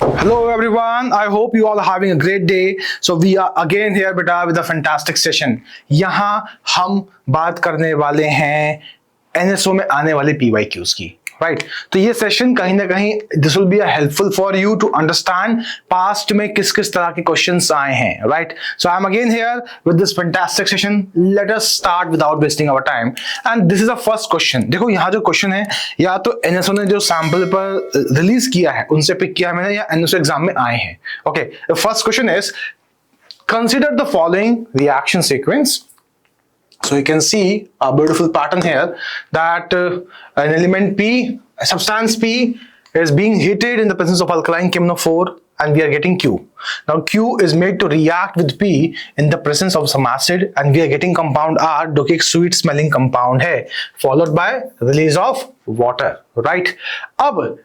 Hello everyone, I hope you all are having a great day. So we are again here beta with a fantastic session. यहाँ हम बात करने वाले हैं NSO में आने वाले PYQs की, right? तो ये सेशन कहीं ना कहीं this will be a helpful for you to understand past में किस किस तरह के questions आए हैं, right? So I'm again here with this fantastic session. Let us start without wasting our time. And this is the first question. देखो यहाँ जो question है या तो NSO ने जो sample पर रिलीज किया है उनसे पिक किया मैंने या NSO एग्जाम में आए हैं. Okay, the first question is consider the following reaction sequence. So you can see a beautiful pattern here that an element P, a substance P is being heated in the presence of alkaline KMnO4 and we are getting Q. Now Q is made to react with P in the presence of some acid and we are getting compound R जो कि एक sweet smelling compound है followed by release of water, right? अब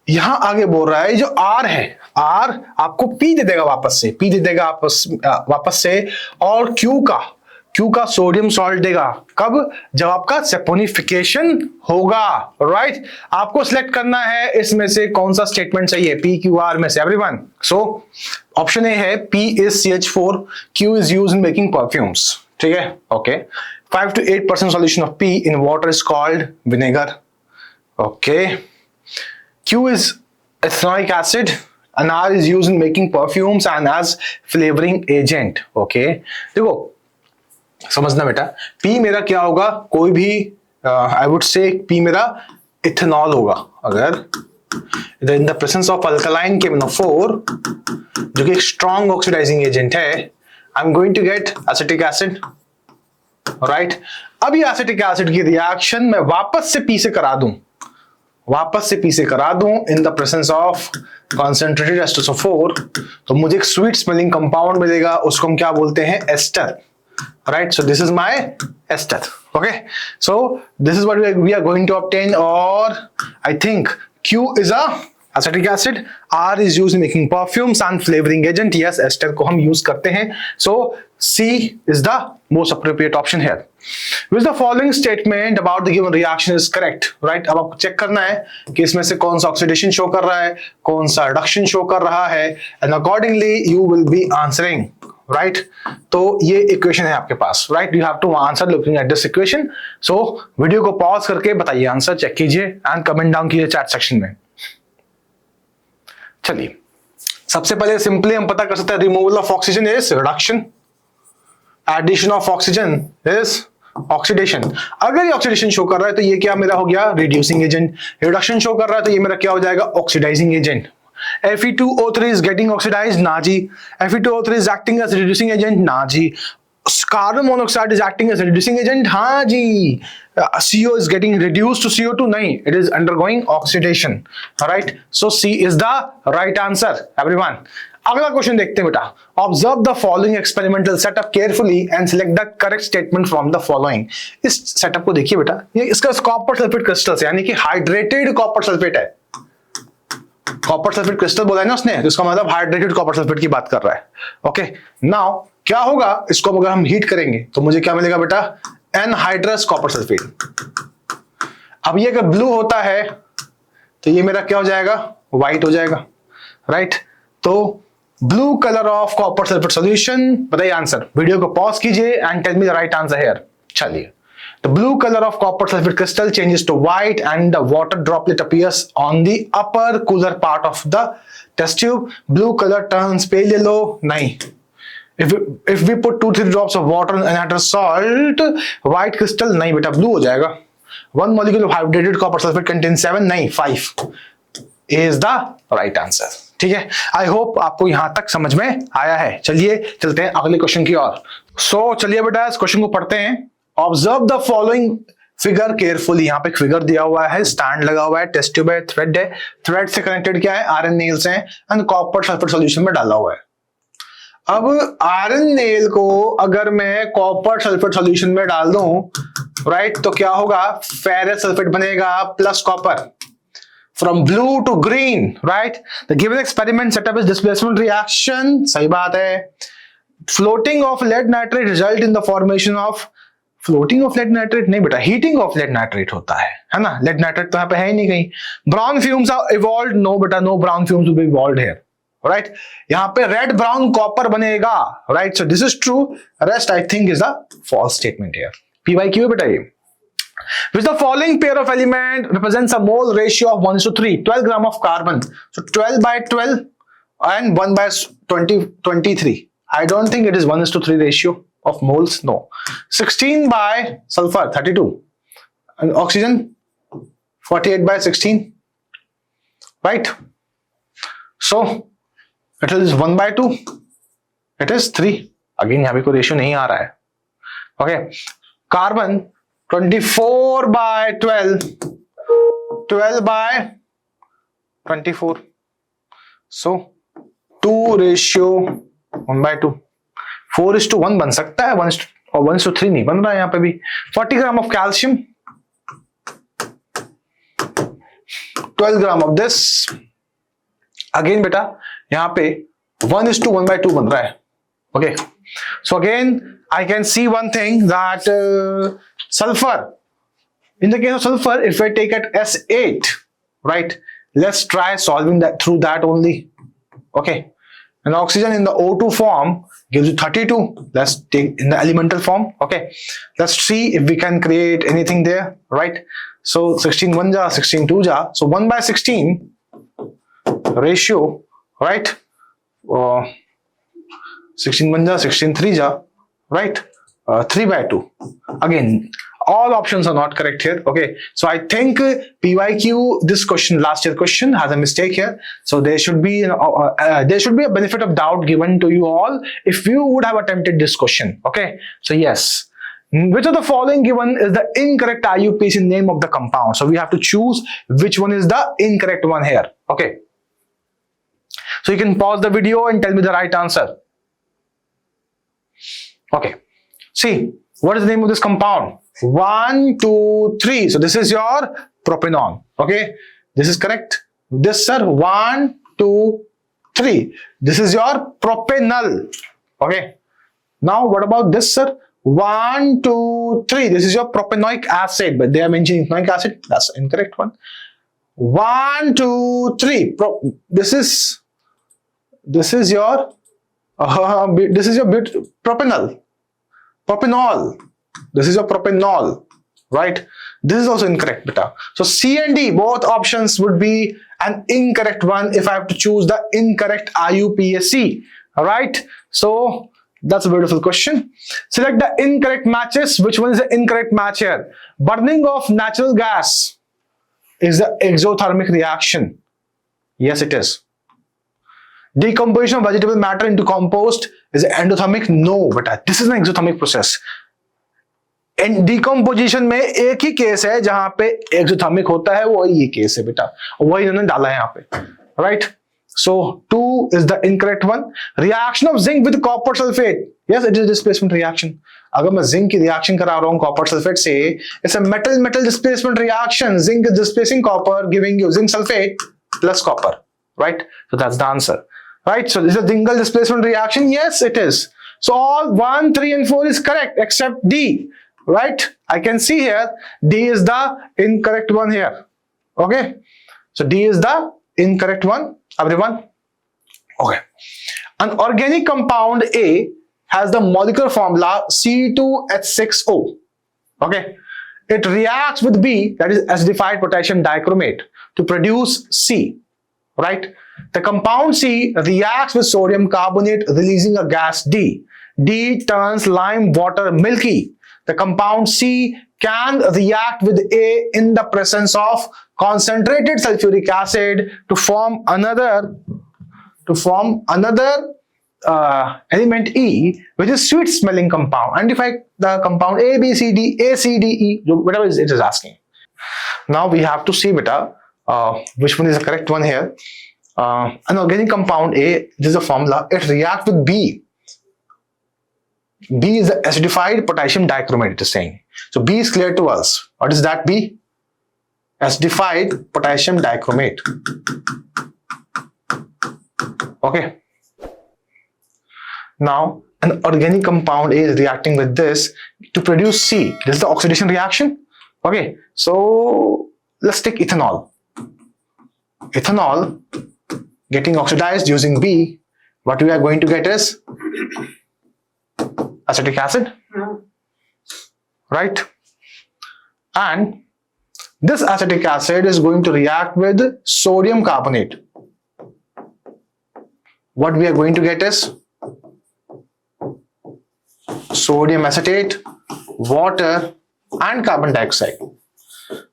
यहां आगे बोल रहा है जो R है R आपको P दे देगा वापस से P दे देगा वापस से और Q का सोडियम सॉल्ट देगा कब जब आपका सेपोनिफिकेशन होगा, राइट? आपको सिलेक्ट करना है इसमें से कौन सा स्टेटमेंट चाहिए PQR में से एवरीवन. सो ऑप्शन ए है P is CH4, Q is used in making perfumes. ठीक है, okay. 5 to 8% solution of P in water is called vinegar. Okay. Q is ethanoic acid and R is used in making perfumes and as flavoring agent. Okay, देखो समझना बेटा, P मेरा क्या होगा, कोई भी आई वुड से P मेरा इथेनॉल होगा अगर in the presence of alkaline KMnO4 जो कि एक स्ट्रॉन्ग ऑक्सीडाइजिंग एजेंट है. I am going to get acetic acid, right? अब ये एसिटिक एसिड की रिएक्शन मैं वापस से P से करा दूं इन the presence of concentrated H2SO4 तो मुझे एक स्वीट स्मेलिंग कंपाउंड मिलेगा, उसको हम क्या बोलते हैं, ester. Right, so this is my ester. Okay, so this is what we are going to obtain, or I think Q is a acetic acid, R is used in making perfumes and flavoring agent. Yes, ester को हम use करते हैं. So C is the most appropriate option here. Which the following statement about the given reaction is correct, right? अब आपको check करना है कि इसमें से कौन सा ऑक्सीडेशन शो कर रहा है, कौन सा रिडक्शन शो कर रहा है, and accordingly you will be answering. Right तो ये इक्वेशन है आपके पास, right? You have to answer looking at this equation. So video को पॉज करके बताइए, आंसर चेक कीजिए एंड कमेंट डाउन कीजिए चैट सेक्शन में. चलिए सबसे पहले सिंपली हम पता कर सकते हैं removal of oxygen is reduction, addition of oxygen is oxidation. अगर ये ऑक्सीडेशन शो कर रहा है तो ये क्या मेरा हो गया, रिड्यूसिंग एजेंट. रिडक्शन शो कर रहा है तो ये मेरा क्या हो जाएगा, oxidizing agent. Fe2O3 is getting oxidized, ना जी. Fe2O3 is acting as reducing agent, ना जी. Carbon monoxide is acting as a reducing agent, हाँ जी. CO is getting reduced to CO2, नहीं, it is undergoing oxidation. Alright, so C is the right answer, everyone. अगला question देखते हैं बेटा. Observe the following experimental setup carefully and select the correct statement from the following. इस setup को देखिए बेटा, ये इसका कॉपर सल्फेट क्रिस्टल्स यानी कि हाइड्रेटेड कॉपर सल्फेट है. कॉपर सल्फेट क्रिस्टल बोला है ना उसने, तो इसका मतलब हाइड्रेटेड कॉपर सल्फेट की बात कर रहा है. ओके, नाउ क्या होगा, इसको अगर हम हीट करेंगे तो मुझे क्या मिलेगा बेटा, एनहाइड्रस कॉपर सल्फेट. अब ये अगर ब्लू होता है तो ये मेरा क्या हो जाएगा, व्हाइट हो जाएगा, राइट? तो blue colour of copper sulphate solution, बताइए आंसर. वीडियो को पॉज कीजिए and tell me the right answer here. चलिए, the blue color of copper sulfate crystal changes to white and the water droplet appears on the upper cooler part of the test tube. Blue color turns pale yellow, nahi. If we put 2-3 drops of water and anhydrous salt, white crystal nahi beta, blue ho jayega. One molecule of hydrated copper sulfate contains 7, nahi 5 is the right answer. ठीक है, I hope आपको यहां तक समझ में आया है. चलिए चलते हैं अगले क्वेश्चन की ओर. सो चलिए बेटा इस क्वेश्चन को पढ़ते हैं. Observe the following figure carefully. यहां पे एक फिगर दिया हुआ है, स्टैंड लगा हुआ है, टेस्ट ट्यूब है, थ्रेड है. थ्रेड से कनेक्टेड क्या है, आयरन नेल्स हैं एंड कॉपर सल्फेट सॉल्यूशन में डाला हुआ है. अब आयरन नेल को अगर मैं कॉपर सल्फेट सॉल्यूशन में डाल दूं, राइट, तो क्या होगा, फेरस सल्फेट बनेगा plus copper. From blue to green, right? The given experiment setup is displacement reaction. सही बात है. Floating of lead nitrate result in the formation of floating of lead nitrate नहीं बेटा, हीटिंग ऑफ लेड नाइट्रेट होता है ना, lead nitrate तो यहाँ पे है ही नहीं कहीं. Brown fumes are evolved, no बेटा, no brown fumes will be evolved here, right. यहाँ पे रेड ब्राउन कॉपर बनेगा, right. So this is true, rest I think is the false statement here. PYQ बेटा ये. Which the following pair of element represents a mole ratio of 1:3, 12 gram of carbon. So 12 by 12 and 1 by 23. I don't think it is 1:3 ratio of moles, no. 16 by sulfur, 32. And oxygen, 48 by 16. Right? So, it is 1 by 2. It is 3. Again, यहाँ पे कोई ratio नहीं आ रहा है. Okay. Carbon, 24 by 12, 12 by 24. So 2 ratio 1 by 2. 4:1 बन सकता है, 1:3 नहीं बन रहा है यहाँ पे भी. 40 gram of calcium, 12 gram of this. Again बेटा यहाँ पे 1:1 by 2 बन रहा है. Okay. So again I can see one thing that sulfur, in the case of sulfur, if I take at S8, right, let's try solving that through that only. Okay. And oxygen in the O2 form gives you 32. Let's take in the elemental form. Okay. Let's see if we can create anything there, right? So 16 1 ja, 16 2 ja. So 1 by 16 ratio, right? 16 1 ja, 16 3 ja, right? 3 by 2. Again, all options are not correct here. Okay, so I think PYQ, this question, last year question, has a mistake here. So there should be a benefit of doubt given to you all if you would have attempted this question. Okay, so yes, which of the following given is the incorrect IUPAC name of the compound? So we have to choose which one is the incorrect one here. Okay, so you can pause the video and tell me the right answer. Okay, see, what is the name of this compound? 1 2 3. So this is your propanol. Okay, this is correct. This, sir, 1 2 3. This is your propanol. Okay, now what about this, sir? 1 2 3. This is your propanoic acid, but they are mentioning ethanoic acid. That's the incorrect one. 1 2 3. This is your propanol. This is your propanol, right? This is also incorrect, beta. So C and D, both options would be an incorrect one if I have to choose the incorrect IUPAC. All right. So that's a beautiful question. Select the incorrect matches. Which one is the incorrect match here? Burning of natural gas is the exothermic reaction. Yes, it is. Decomposition of vegetable matter into compost is endothermic. No, beta. This is an exothermic process. And decomposition में एक ही case है जहां पे exothermic होता है, वो ये case है बेटा, वही इन्होंने डाला है यहाँ पे, right. So 2 is the incorrect one. Reaction of zinc with copper sulfate. Yes, it is displacement reaction. अगर मैं जिंक की रिएक्शन करा रहा हूँ कॉपर सल्फेट से, it's a metal displacement reaction. Zinc is displacing copper, giving you zinc sulfate plus copper, right? So that's the answer, right? So this is a single displacement reaction. Yes, it is. So all 1, 3 and 4 is correct except D, right? I can see here D is the incorrect one here. Okay, so D is the incorrect one, everyone. Okay, an organic compound A has the molecular formula C2H6O. Okay, it reacts with B, that is acidified potassium dichromate, to produce C, right? The compound C reacts with sodium carbonate, releasing a gas D. D turns lime water milky. The compound C can react with A in the presence of concentrated sulfuric acid to form another element E, which is sweet smelling compound. Identify the compound A, B, C, D, A, C, D, E, whatever it is asking. Now we have to see beta which one is the correct one here. An organic compound A, this is a formula, it reacts with B. B is the acidified potassium dichromate, it is saying. So B is clear to us. What is that B? Acidified potassium dichromate. Okay. Now an organic compound is reacting with this to produce C. This is the oxidation reaction. Okay, so let's take ethanol. Ethanol getting oxidized using B. What we are going to get is acetic acid, right? And this acetic acid is going to react with sodium carbonate. What we are going to get is sodium acetate, water, and carbon dioxide.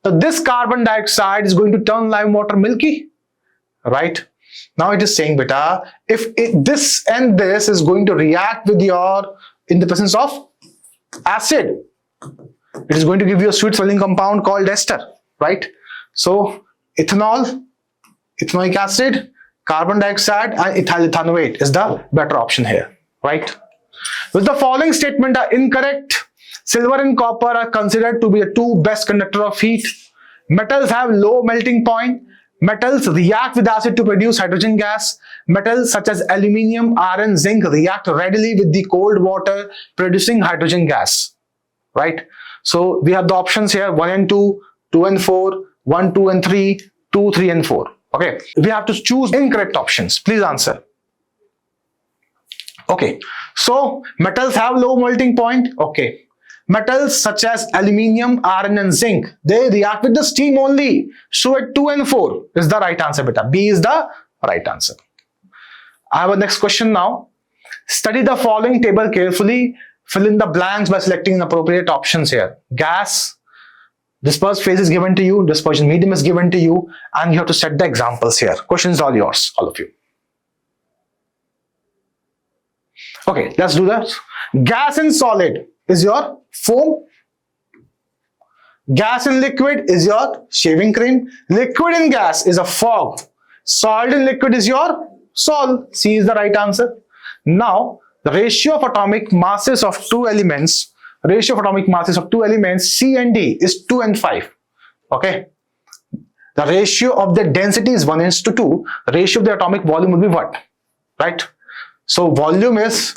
So this carbon dioxide is going to turn lime water milky, right? Now it is saying, beta, if this and this is going to react with your, in the presence of acid, it is going to give you a sweet smelling compound called ester, right? So ethanol, ethanoic acid, carbon dioxide, and ethyl ethanoate is the better option here, right? With the following statement are incorrect. Silver and copper are considered to be the two best conductors of heat. Metals have low melting point. Metals react with acid to produce hydrogen gas. Metals such as aluminium, iron, zinc react readily with the cold water, producing hydrogen gas, right? So we have the options here: 1 and 2, 2 and 4, 1, 2 and 3, 2, 3 and 4. Okay, we have to choose incorrect options. Please answer. Okay, so metals have low melting point. Okay, metals such as aluminium, iron, and zinc, they react with the steam only. So at 2 and 4 is the right answer, beta. B is the right answer. I have a next question now. Study the following table carefully. Fill in the blanks by selecting the appropriate options here. Gas, dispersed phase is given to you, dispersion medium is given to you, and you have to set the examples here. Questions all yours, all of you. Okay, let's do that. Gas and solid is your foam. Gas and liquid is your shaving cream. Liquid and gas is a fog. Solid and liquid is your sol. C is the right answer. Now, the ratio of atomic masses of two elements, C and D is 2 and 5. Okay. The ratio of the density is 1:2. The ratio of the atomic volume will be what? Right? So volume is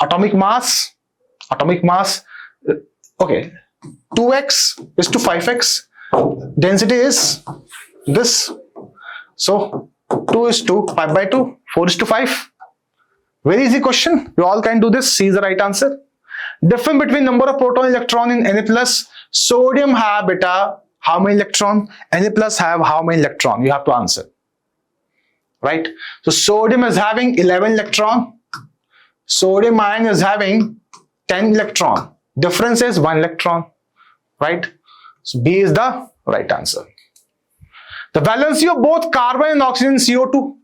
atomic mass, okay, 2x is to 5x, density is this, so 2 is to 5 by 2, 4 is to 5. Very easy question, you all can do this. C is the right answer. Difference between number of proton and electron in Na+. Sodium have, beta, how many electron? Na+ have how many electron? You have to answer, right? So sodium is having 11 electron, sodium ion is having 10 electron. Difference is 1 electron, right? So B is the right answer. The valency of both carbon and oxygen CO2.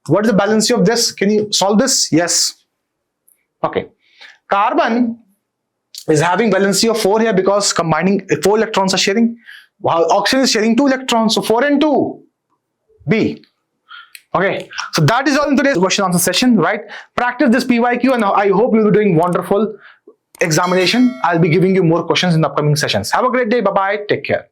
What is the valency of this? Can you solve this? Yes. Okay. Carbon is having valency of 4 here because combining 4 electrons are sharing, while oxygen is sharing 2 electrons. So 4 and 2. B. Okay. So that is all in today's question answer session, right? Practice this PYQ and I hope you'll be doing wonderful examination. I'll be giving you more questions in the upcoming sessions. Have a great day. Bye-bye. Take care.